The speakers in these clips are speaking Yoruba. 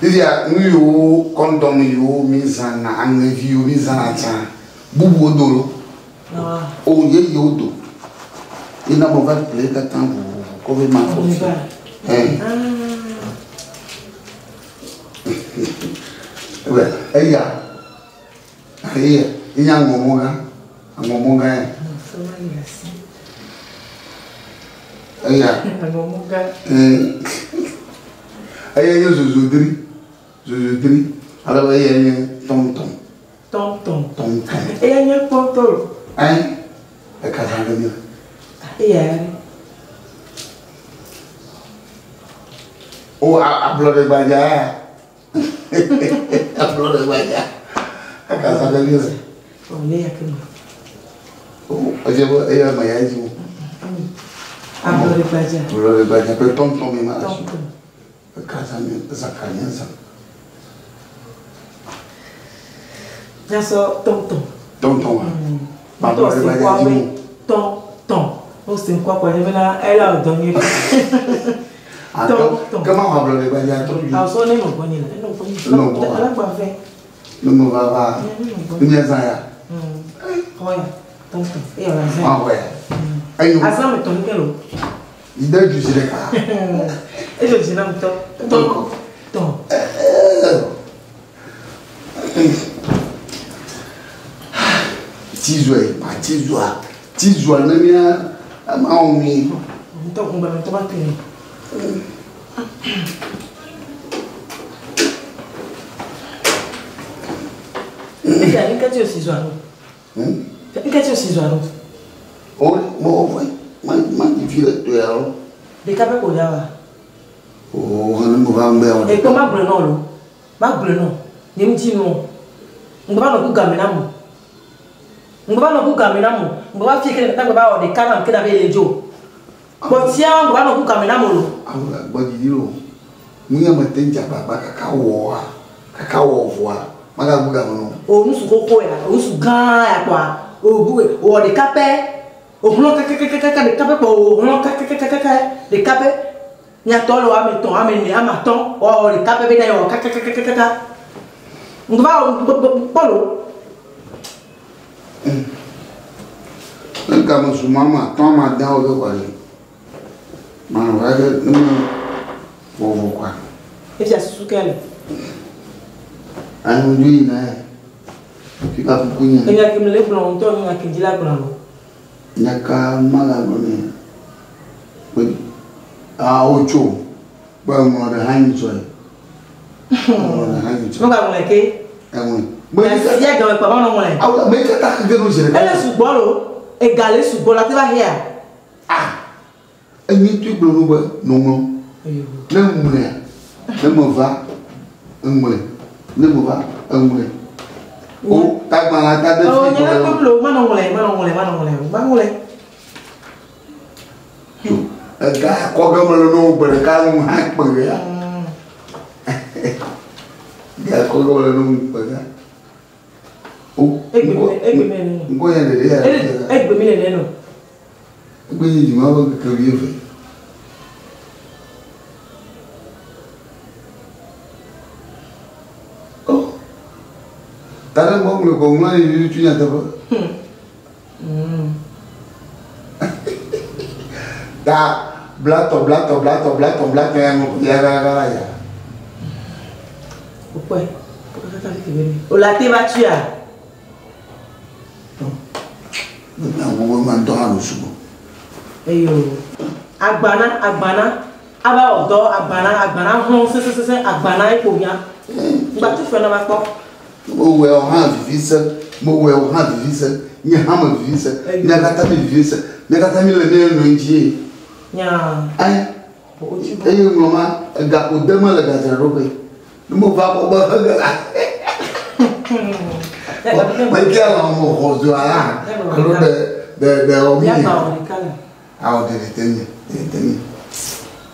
Il y a nous CONDOMS mise en review mise en attente. Boubou dolo. Oh ye yodo. Il n'a pas de plaie qu'attend vous ma ouais, il y a un moment il y a Zouzodri. Alors, il y a un tonton. Et il y a un tonton. Hein? Et Kazan. Et oh, applaudis le Badia. Applaudis le Badia. À Kazan. On est à qui? Oh, il y a un maillage. Applaudis le Badia. Applaudis le Badia. Que tonton, mais mal. Bien sûr, tonton. Tonton. Tonton, c'est quoi, oui? Tonton. Oh, c'est quoi, quoi? Elle a donné. Tonton. Comment on va le bailler? Ah, son nom, on connaît. Non, on va pas faire. Non, on va pas. Une yezaya. Oui, tonton. Et on va faire. Ah, ouais. Ah, ça, mais ton quel il doit juger les cas. Et je dis non, ton. Tizoua, même bien, on met. On va mettre ma clé. Et il y a une question aussi, Joanne. Une question aussi, Joanne. Oh, oui. Des capes pour là. Oh, on ne va pas. Et comment Brenon, ma Brenon, il me dit non. On va pas nous gagner là. On va pas nous gagner là. On va faire que nous va des canons qui n'avaient les jo. Bon tiens, on va nous gagner là. Ah, bon dis donc. Nous y a maintenant jaba cacao voix. Madame Gougamon. Oh, nous sommes coco ya, nous sommes grands ya quoi. Oh, boué, oh des capes. Oh, non, des capes pour non, des capes. Nya tolo ameton amene amaton o le kape be na yo kaka ngba polo ngam su mama ton ma dan o ko le ma wa le no wo kwa e fi asusu kele anu lui na fi ka kunya e ya kim le blon to nya ki dila blon nya ka mala blon ni ah, ocho. Bon, on a rien de ça. On a rien de ça. On va me laisser. Ah oui. Mais il y a dans le pas on va. Ah, mais que t'as que nous gérer. Elle est sous bolo, égalé sous bolo, tu vas hier. Ah. Et ni tu blou nous non. Ne moulin. Ne me va. Un moulin. Ne me va. Un moulin. Oh, t'as mal à ta de. Oh, il y a un peu bleu, manon moulin. Gars, quoi comme le nom, pour le cas où on a pour le gars. Gars, quoi comme le nom, pour le gars. Oh, quoi y a des gars. Quoi y a du mal que vous avez fait. Oh, t'as un bon le comment tu y as d'abord. Da blato, ya. Pourquoi? O la te va tu a. Non, on m'entend à nous. Eyo. Agbana, aba odo, agbana, hon, se, agbana e ko bien. Ba tu fe na ba po. Mo we o han vivisa, nya hama vivisa, nya kata vivisa, nya kata mi le ne no nji. Nya. Ai. Ei mama, ga o dama la ga zero be. No va ko ba ga. Mas que ela mo rozo lá. Alô de o mi. Ah, o de tem.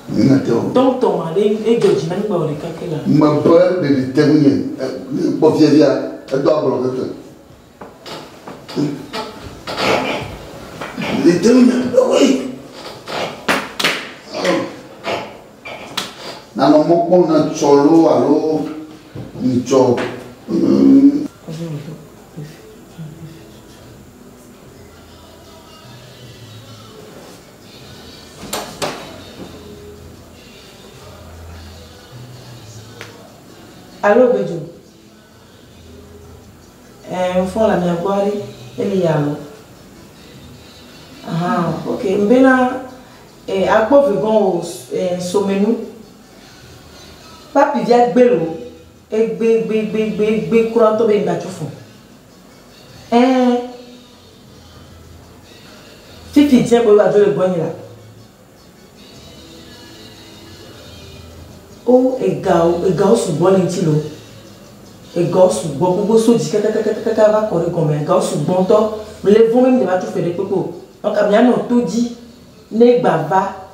Não tem. Tonton ali e goji na ngba o de kakela. Ma pa de tem. Bo fia via, é dobro que tu. De tem, oi. Nano moko na cholo alo ni cho. Allô Bedzo. Font la mienne boire et les yalo. Ah, ok. Mbena à quoi vous gon SOMENOU? Papi via gbelo be courant to be ngatu fun. Fifi tient ko ba jo le gbon la. O ega su bon ntilo. Ega su bon gbogbo so di kaka va kore comme ega su bon to le vont même de ba tout faire de popo. Donc abia no to di ne gba va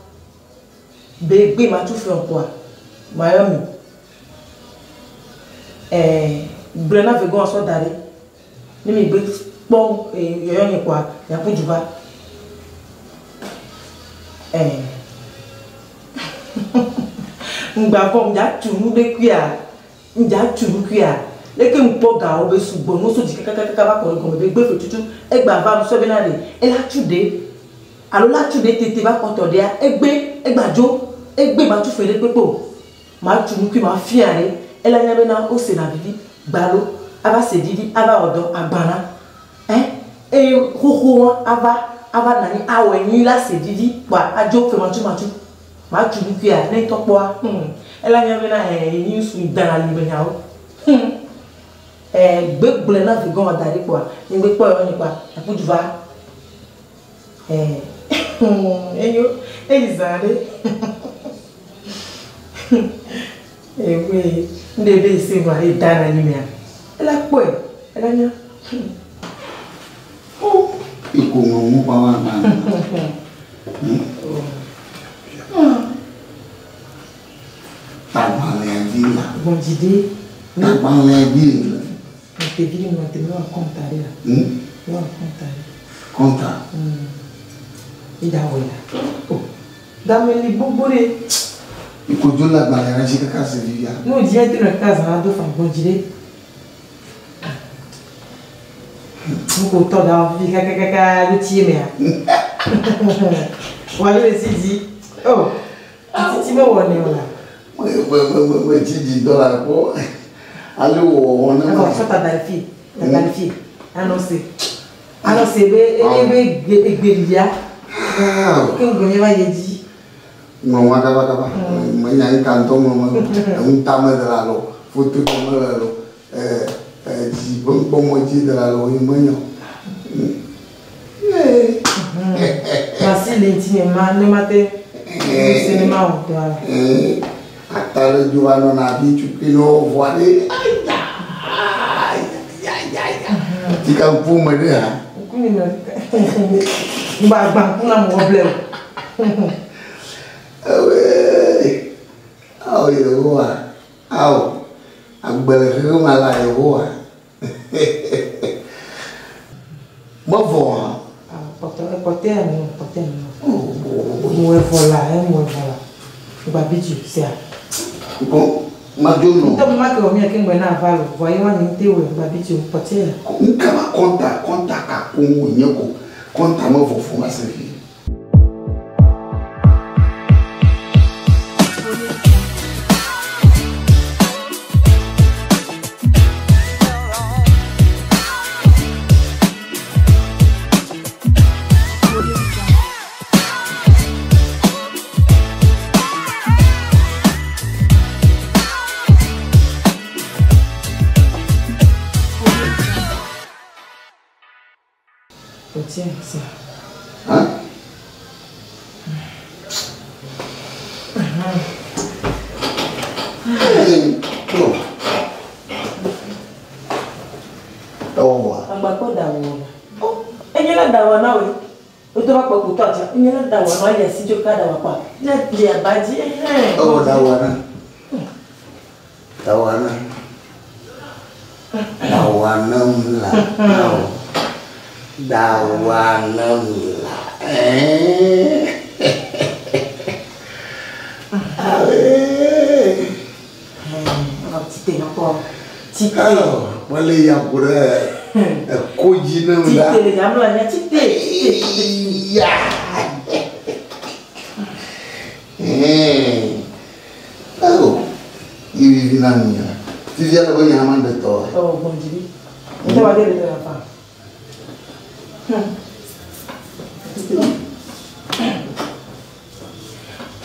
be ma tout faire quoi. Miami. Brena vegon so dare. Ni mi gbe pon yoyo ni kwa ya pujuba. Ngba kom ja tunu de kwia. Nja tunu kwia. Leke mpo ga o be sugbo no so di kaka ba ko ko be gbe fetutu e gba va so be na de. E la tude. Alo la tude tete ba ko to de a e gba jo e gbe ma tu fere pepo. Ma tunu kwi ma fiare. E la nyabe na o se na bibi gbalo ava se didi ava odo agbana. E ho ava nani awe ni la se didi wa ajo fe ma tunu kwi a ne topo a. E la nyabe na ni su dana libe nyawo. Gbe na fi gon odare po a ni gbe po yo ni pa apujuva. Eyo elizare. Oui, ndebe se wa e dana ni mea. Ela po e, ela nya. Oh, iko ngomu pa wa na. Tabalé dila. Bon dide. Tabalé dila. Te vini mo te no contare la. No contare. Conta. Ida wela. Oh. Dame li bobore. Iko jola ba ya shi kaka se vivia. No dia te na casa na do fa bon dide. Nko to da vi kaka lu tie mea. Wale le si di. Oh. Ti me woni wala. Moi ti di dollar ko. Allô, on a encore ça ta dalfi. Annoncé be egbelia. Que ngone va yedi. Non, kaba. Moi nyai kanto mo un tama de la lo. Foto mo la lo. Di bon mo di de la lo imanyo. Merci l'intimement, ne mate. C'est le mal. Atale juano na bichu pino voile. Tika puma de ha. Kuni no. Ba kuna mo problem. Awe yo aw agbele fe mala yo mo vo porter mo voilà. Ba bichu c'est bon, Majono. Então, mas que eu me aqui na valo, vai eu nem teu, babite um pote. Nunca conta com o nhoco, conta meu vovô mas servir. Tiens, ça. Hein? Bon. Agba ko dawo. Oh, enyela dawo na we. O to ba pa ko to aja. Enyela dawo na ya si jo ka dawo pa. Na bi abaji. Oh, dawana. Dawana la. Dawana la. Tite encore. Tite. Voilà, il y a pour koji na mla. Tite, il y a mla, tite. Oh, il vit là mia. Tu viens de venir à man de toi. Oh, bon Dieu. On va dire de la femme.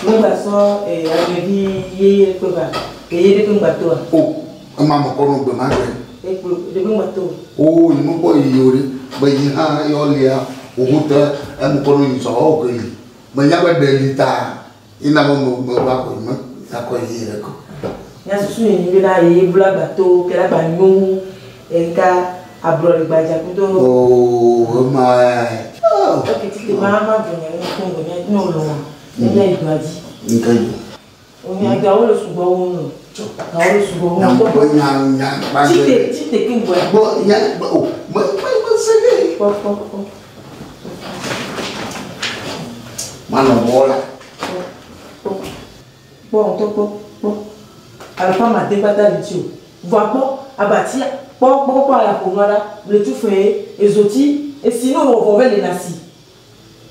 Mon garçon et avait dit hier que va. Et il est bateau. Oh, maman kono be magre. Et de bateau. Oh, il me boy yori, ba yiha yolia, uhuta am kono ni so ko yi. Ba yaba delita. Ina mo ba ko ma ko yire ko. Ya su ni bi na yi bula bateau, que la ba nyu enka abro le baja kudo. Oh, my. Oh. Ok, tu te maman venir no lo. Il y a une maladie. On y a gardé le sous-bois. Le sous-bois. Tu t'es qu'une boîte. Bon, il y a. Oh, c'est bon. Alors, pas ma débattre là-dessus. Vois pas, abattir, pas à la pomada, le tout fait, les outils, et sinon on va les nazis.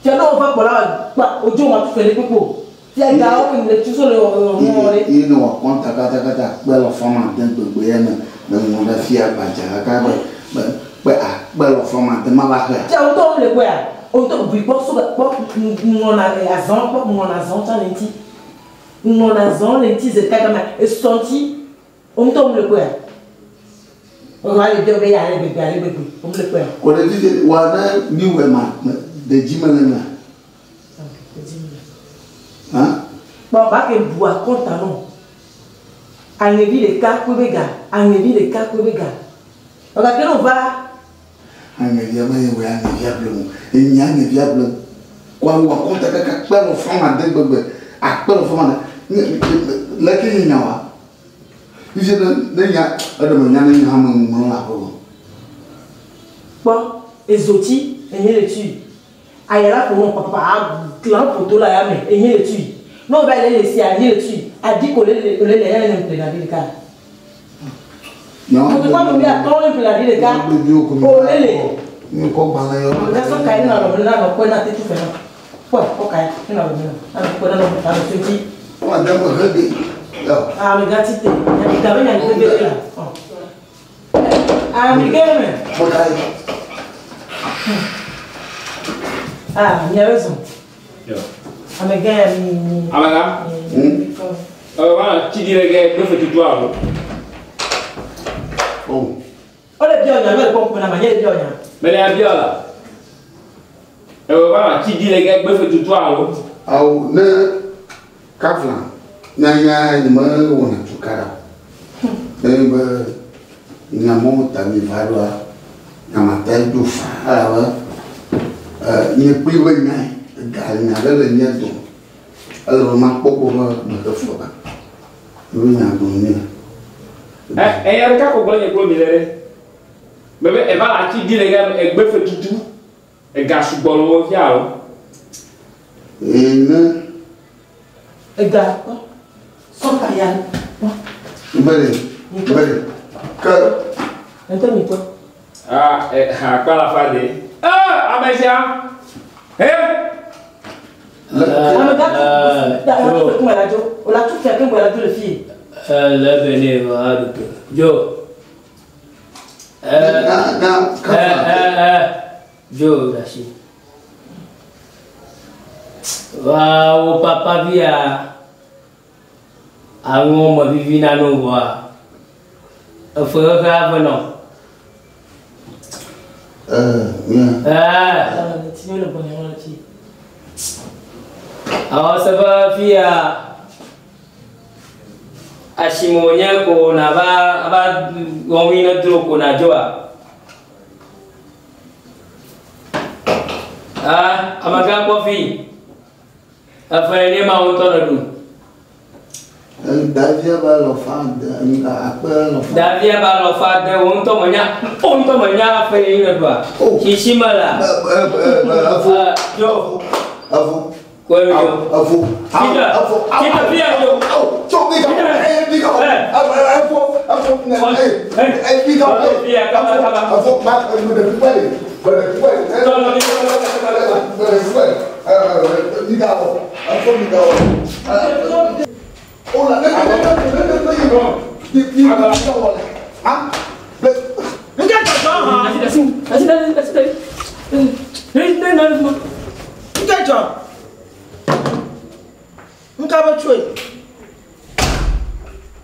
Tu as on va pour là, au jour où tu fais les cocos. Tu as gardé le tout sur le monde. Il nous raconte kata belle femme en de goyenne, mais mon affaire à Bajaca, belle femme de Malaga. Tu as autant le quoi? Autant de pas sur la porte, mon azan, mon azan, t'as les petits. Mon azan, les petits états et senti, on tombe le quoi? On va les deux aller, on le quoi? On a dit, on a new de Jimelena. Hein? Bon, pas que bois compte à non. En évi les cas pour les gars, en évi les cas pour les gars. Regardez, on va. En évidemment, il y a un viable. Il y a un viable. Quand on compte avec un peu de femme à deux bébés, à peu de femme à la qui y a. Il y a bon, les outils, et les tues. Aïe là pour mon papa, clan pour tout là, et les tues. Non, on va les laisser à les tues. A dit qu'on les la vie de cas. Non, on ne peut pas nous dire attendre la vie de cas. Oh, les. Nous comprenons. On a son cahier dans le là, on peut la tête tout faire. Quoi, ok, dans le là, on peut dans le petit. Madame Rebé. Ah, mais gratitude. Il y a des gamins qui ont été là. Ah, mais gamins. Ah, il y a raison. Ah, mais gamins. Ah, madame. Voilà, tu dis les gars, que fais-tu toi? Oh. On est bien, on a compris la manière de bien. Mais les bien là. Voilà, tu dis les gars, que fais-tu toi? Ah, ne. Kaflan. Nanya ni mana wana tukara. Eba nyamo tami varwa nyamata dufa awa ni priwe nyai galnya le nyedo alors ma popo ma do foba lu nyago ni ya ka ko gbolé ko mi lere bébé e ba la ti di le ga e gbe fe tutu e ga sugboro wo fi aro na e ga son cahier. Lebene. Car. Entends-moi toi. Ah, pas la fin de. Ah, Amésia. Eh? On a tout fait comme la deux filles. Lebene va Jo. Jo, Rachid. Wow, papa via. Amour ma vivi na no wa. Faut grave non. Bien. Tu le bonheur là dessus. Alors ça va via Ashimonia ko na ba gomina dro ko na joa. Ah, amaga kofi. Afanye ma ontono. Davia balofade, Davia balofade, on to manya fait une fois. Kishimala. Jo. Avo. Quoi, jo? Avo. Kita bien, jo. Avo.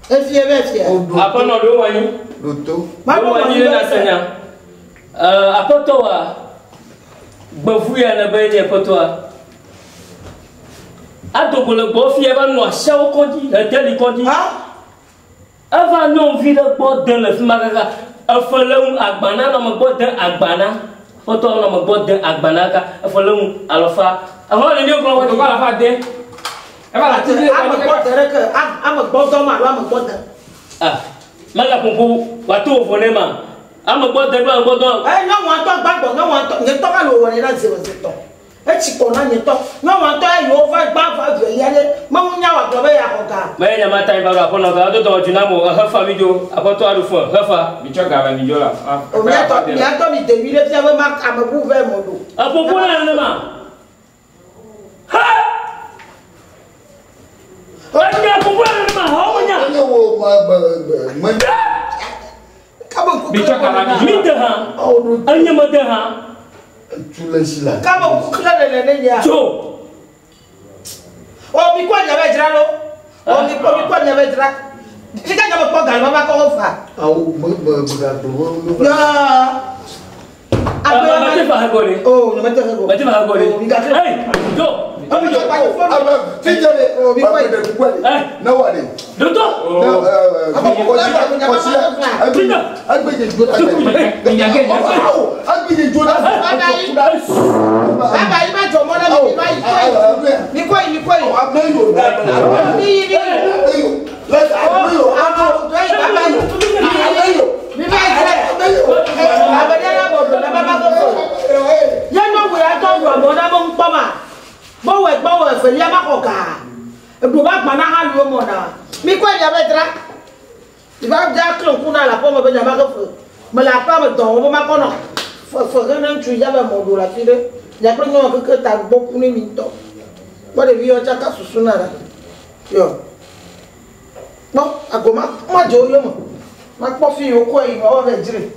Apa nak dua ni? Luto. Dua ni nak tanya. Apa tu Bafuya na bayi apa tu Ado boleh bofia ba no achar kondi, até kondi. Ava não vira bodem le fmaga. Afalão agbana na bodem agbana. Foto na bodem agbana ka afalão alofa. Agora ele não vai tocar a fade. Eva lá tira a bodem que a bodem ma lá bodem. Maga pompo watu vonema. Ama bodem ba bodem. Não wanto bagbo, não wanto. Ne toka lo woni na zewo zeto. Echikona nyeto no wanto ayo over gba yele mamunya wa gbe ya koga me nya mata ibaro apono ga do to junamo hafa video apoto arufo hafa mi choga ba mi jola o mi ato mi de wile fi ma amabu ve modo apopo na ma ha o mi apopo na ma ho nya Ni wo ma kabo mi choga ba mi de ha anya ma de ha Tulesila. Kabo kukla le ya. Jo. O mi kwa nya bejira lo. O mi kwa nya bejira. Sika nya mo ga mama ko fa. Au mo ga do. Ya. Agbe ma te fa go ni. Oh, no ma te go. Ma te fa go ni. Hey, jo. O mi jo pa ko fo. Tijale. O mi kwa de ku ni. Na wa ni. Doto. Aba ko si agbeje joda. Agbeje joda. Baba yi ma jo mo na mi ba yi. Mi ko yi. Abeyo. Ni. Let's abeyo. Amo, doi baba yi. Abeyo. Mi ba yi. Abade na bo na baba ko. Ya no we a to ro mo na mo npo ma. Bo we fe ya ma ko ka. Ebu ba gba na ha lu mo na. Mi ko ya be dra. Iba ja klo ku na la po mo be ja ma ko fo. Me la pa me don mo ma ko no. Fo na ntu ya be mo do la file. Ya ko no ko ta bo ku ni mi to. Bo de bi o cha ka susu na ra. Yo. No, agoma ma jo yo mo. Ma po fi o ko yi o be jire.